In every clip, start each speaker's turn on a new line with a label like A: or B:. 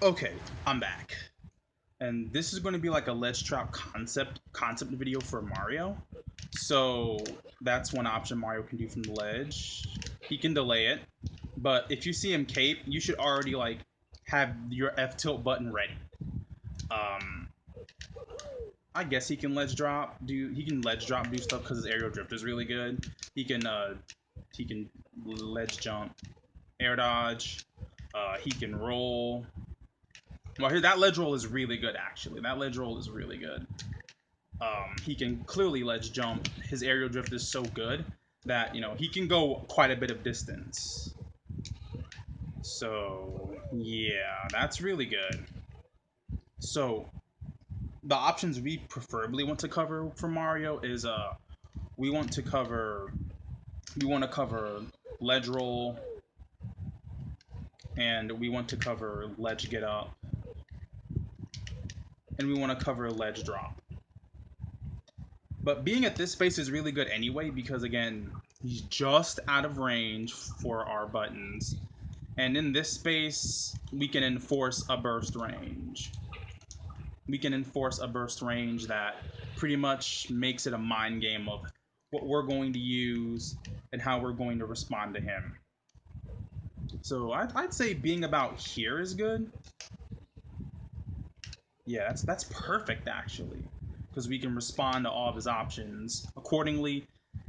A: Okay, I'm back. And this is going to be like a ledge trap concept video for Mario. So that's one option Mario can do from the ledge. He can delay it, but if you see him cape, you should already like have your F tilt button ready. Um, I guess he can ledge drop. He can ledge drop do stuff because his aerial drift is really good. He can ledge jump, air dodge. He can roll. Well, here that ledge roll is really good actually. That ledge roll is really good. He can clearly ledge jump. His aerial drift is so good that he can go quite a bit of distance. So yeah, that's really good. So the options we preferably want to cover for Mario is we want to cover we want to cover ledge roll, and we want to cover ledge get up, and we want to cover ledge drop. But being at this space is really good anyway because again, he's just out of range for our buttons. And in this space, we can enforce a burst range. We can enforce a burst range that pretty much makes it a mind game of what we're going to use and how we're going to respond to him. So I'd say being about here is good. Yeah, that's perfect actually, because we can respond to all of his options accordingly.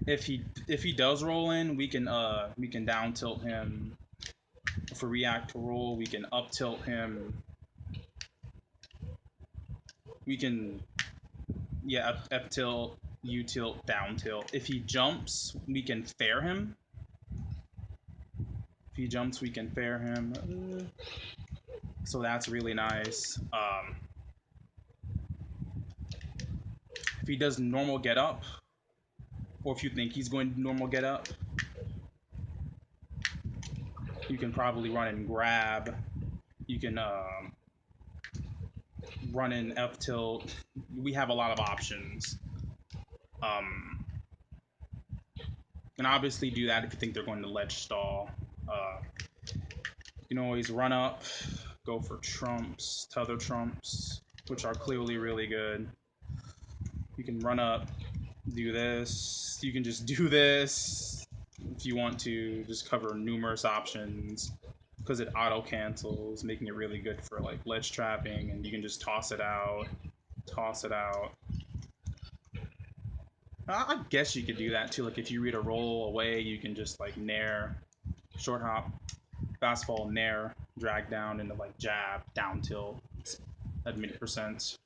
A: If he does roll in, we can down tilt him. If we react to roll, we can up tilt him. We can F tilt, U tilt, down tilt. If he jumps, we can fair him. If he jumps, we can fair him. So that's really nice. If he does normal get up, or if you think he's going to normal get up, you can probably run and grab. You can run in F tilt. We have a lot of options. Um, and obviously do that if you think they're going to ledge stall. You can always run up, go for trumps, tether trumps, which are clearly really good. You can run up, do this. You can just do this if you want to. Just cover numerous options because it auto cancels, making it really good for like ledge trapping, and you can just toss it out, toss it out. I guess you could do that too. Like if you read a roll away, you can just like nair, short hop, fast fall, nair, drag down into like jab, down tilt, at mid percent.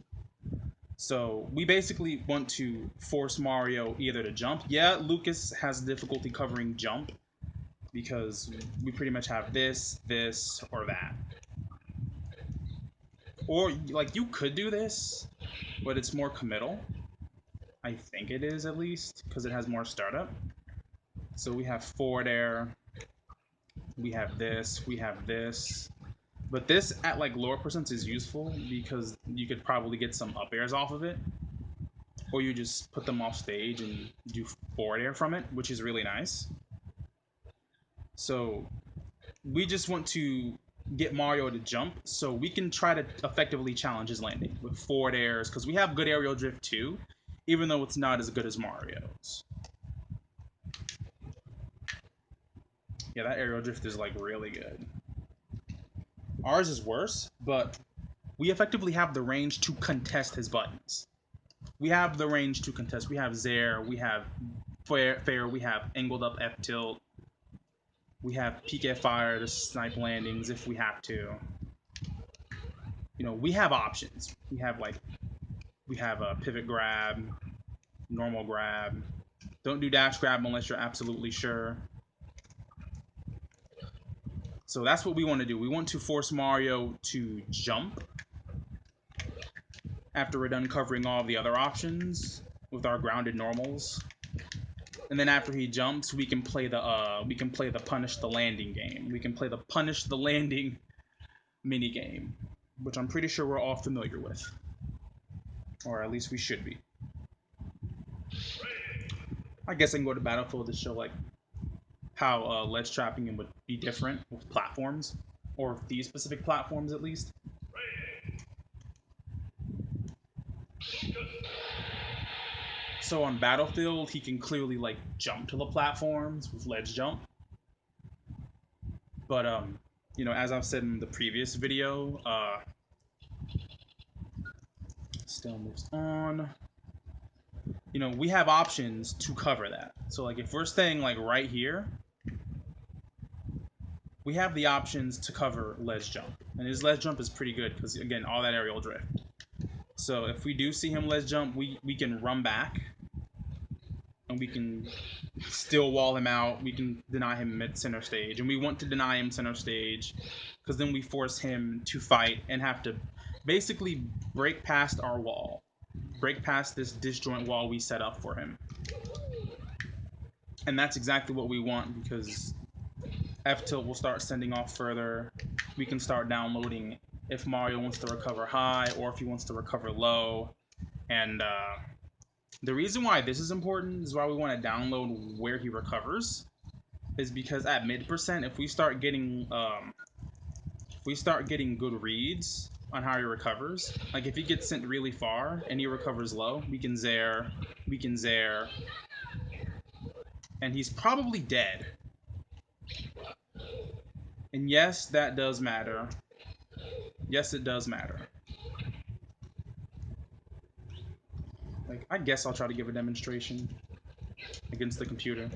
A: So we basically want to force Mario either to jump. Yeah, Lucas has difficulty covering jump because we pretty much have this, this, or that. Or like you could do this, but it's more committal. I think it is at least because it has more startup. So we have forward air, we have this, we have this. But this at like lower percents is useful because you could probably get some up airs off of it. Or you just put them off stage and do forward air from it, which is really nice. So we just want to get Mario to jump so we can try to effectively challenge his landing with forward airs because we have good aerial drift too, even though it's not as good as Mario's. Yeah, that aerial drift is like really good. Ours is worse, but we effectively have the range to contest his buttons. We have the range to contest. We have Zair, we have Fair, we have angled up F tilt, we have PK fire to snipe landings if we have to. We have options. We have a pivot grab, normal grab. Don't do dash grab unless you're absolutely sure. So that's what we want to do. We want to force Mario to jump after we're done covering all of the other options with our grounded normals. And then after he jumps, we can play the punish the landing game. We can play the punish the landing mini game, which I'm pretty sure we're all familiar with, or at least we should be. I guess I can go to Battlefield to show like how ledge trapping would be different with platforms, or these specific platforms at least. So on Battlefield, he can clearly like jump to the platforms with ledge jump. But you know, as I've said in the previous video, still moves on. You know, we have options to cover that. So like if we're staying like right here, we have the options to cover ledge jump. And his ledge jump is pretty good because again, all that aerial drift. So if we do see him ledge jump, we can run back and we can still wall him out. We can deny him mid center stage. And we want to deny him center stage because then we force him to fight and have to basically break past our wall. Break past this disjoint wall we set up for him. And that's exactly what we want because F-tilt will start sending off further. We can start downloading if Mario wants to recover high or if he wants to recover low. And the reason why this is important is why we want to download where he recovers is because at mid percent, if we start getting good reads on how he recovers, like if he gets sent really far and he recovers low, we can Zair, and he's probably dead. And yes, that does matter. Yes, it does matter. Like, I guess I'll try to give a demonstration against the computer.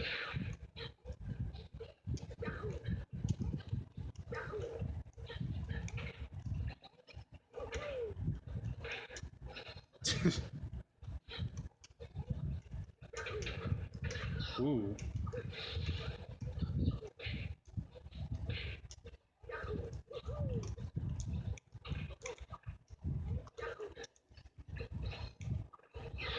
A: Ooh.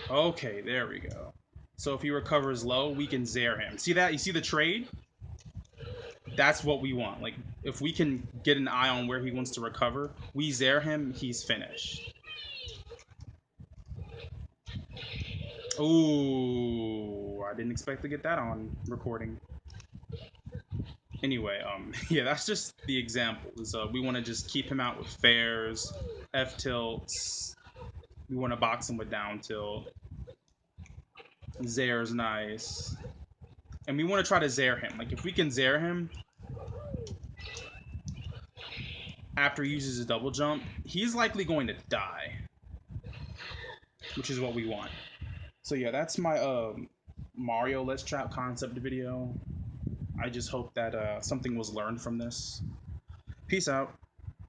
A: Okay, there we go. So if he recovers low, we can Zair him. See that? You see the trade? That's what we want. Like, if we can get an eye on where he wants to recover, we Zair him, he's finished. Ooh, I didn't expect to get that on recording. Anyway, yeah, that's just the example. Is we want to just keep him out with fairs, F tilts. We want to box him with down tilt. Zair's nice. And we want to try to Zair him. Like, if we can Zair him after he uses a double jump, he's likely going to die. Which is what we want. So yeah, that's my Mario Let's Trap concept video. I just hope that something was learned from this. Peace out.